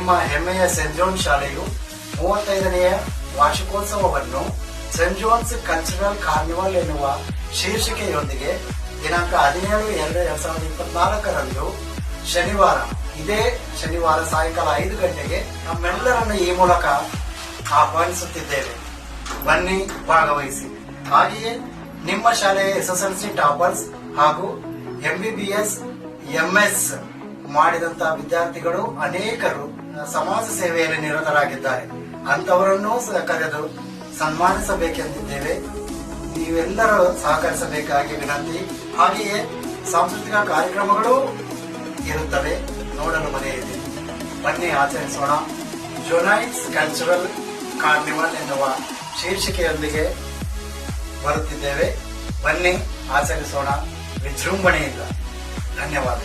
ನಿಮ್ಮ ಹೆಮ್ಮೆಯ scent zone ಶಾಲೆಯು 35ನೆಯ ವಾರ್ಷಿಕೋತ್ಸವವನ್ನು ಸೆಂಟ್ ಜೋನ್ಸ್ ಕಲ್ಚರಲ್ ಕಾರ್ನಿವಲ್ ಎನ್ನುವ ಶೀರ್ಷಿಕೆಯೊಂದಿಗೆ ದಿನಾಂಕ 17/2/2024 ಶನಿವಾರ ಇದೇ ಶನಿವಾರ ಸಾಯಂಕಾಲ 5 ಗಂಟೆಗೆ ನಮ್ಮೆಲ್ಲರನ್ನು ಈ ಮೂಲಕ ಆಹ್ವಾನಿಸುತ್ತಿದ್ದೇವೆ. ಬನ್ನಿ, ಭಾಗವಹಿಸಿ. ಹಾಗೆಯೇ ನಿಮ್ಮ ಶಾಲೆಯ SSLC ಟಾಪರ್ಸ್ ಹಾಗೂ MBBS MS ಮಾಡಿದಂತಹ ವಿದ್ಯಾರ್ಥಿಗಳು ಅನೇಕರು ಸಮಾಜ ಸೇವೆಯಲ್ಲಿ ನಿರತರಾಗಿದ್ದಾರೆ. ಅಂತವರನ್ನೂ ಕರೆದು ಸನ್ಮಾನಿಸಬೇಕೆಂದಿದ್ದೇವೆ. ನೀವೆಲ್ಲರೂ ಸಹಕರಿಸಬೇಕಾಗಿ ವಿನಂತಿ. ಹಾಗೆಯೇ ಸಾಂಸ್ಕೃತಿಕ ಕಾರ್ಯಕ್ರಮಗಳು ಇರುತ್ತವೆ, ನೋಡಲು ಮನೆಯಲ್ಲಿ. ಬನ್ನಿ, ಆಚರಿಸೋಣ. ಜೋನೈಟ್ಸ್ ಕಲ್ಚರಲ್ ಕಾರ್ನಿವಲ್ ಎನ್ನುವ ಶೀರ್ಷಿಕೆಯೊಂದಿಗೆ ಬರುತ್ತಿದ್ದೇವೆ. ಬನ್ನಿ, ಆಚರಿಸೋಣ ವಿಜೃಂಭಣೆಯಿಂದ. ಧನ್ಯವಾದ.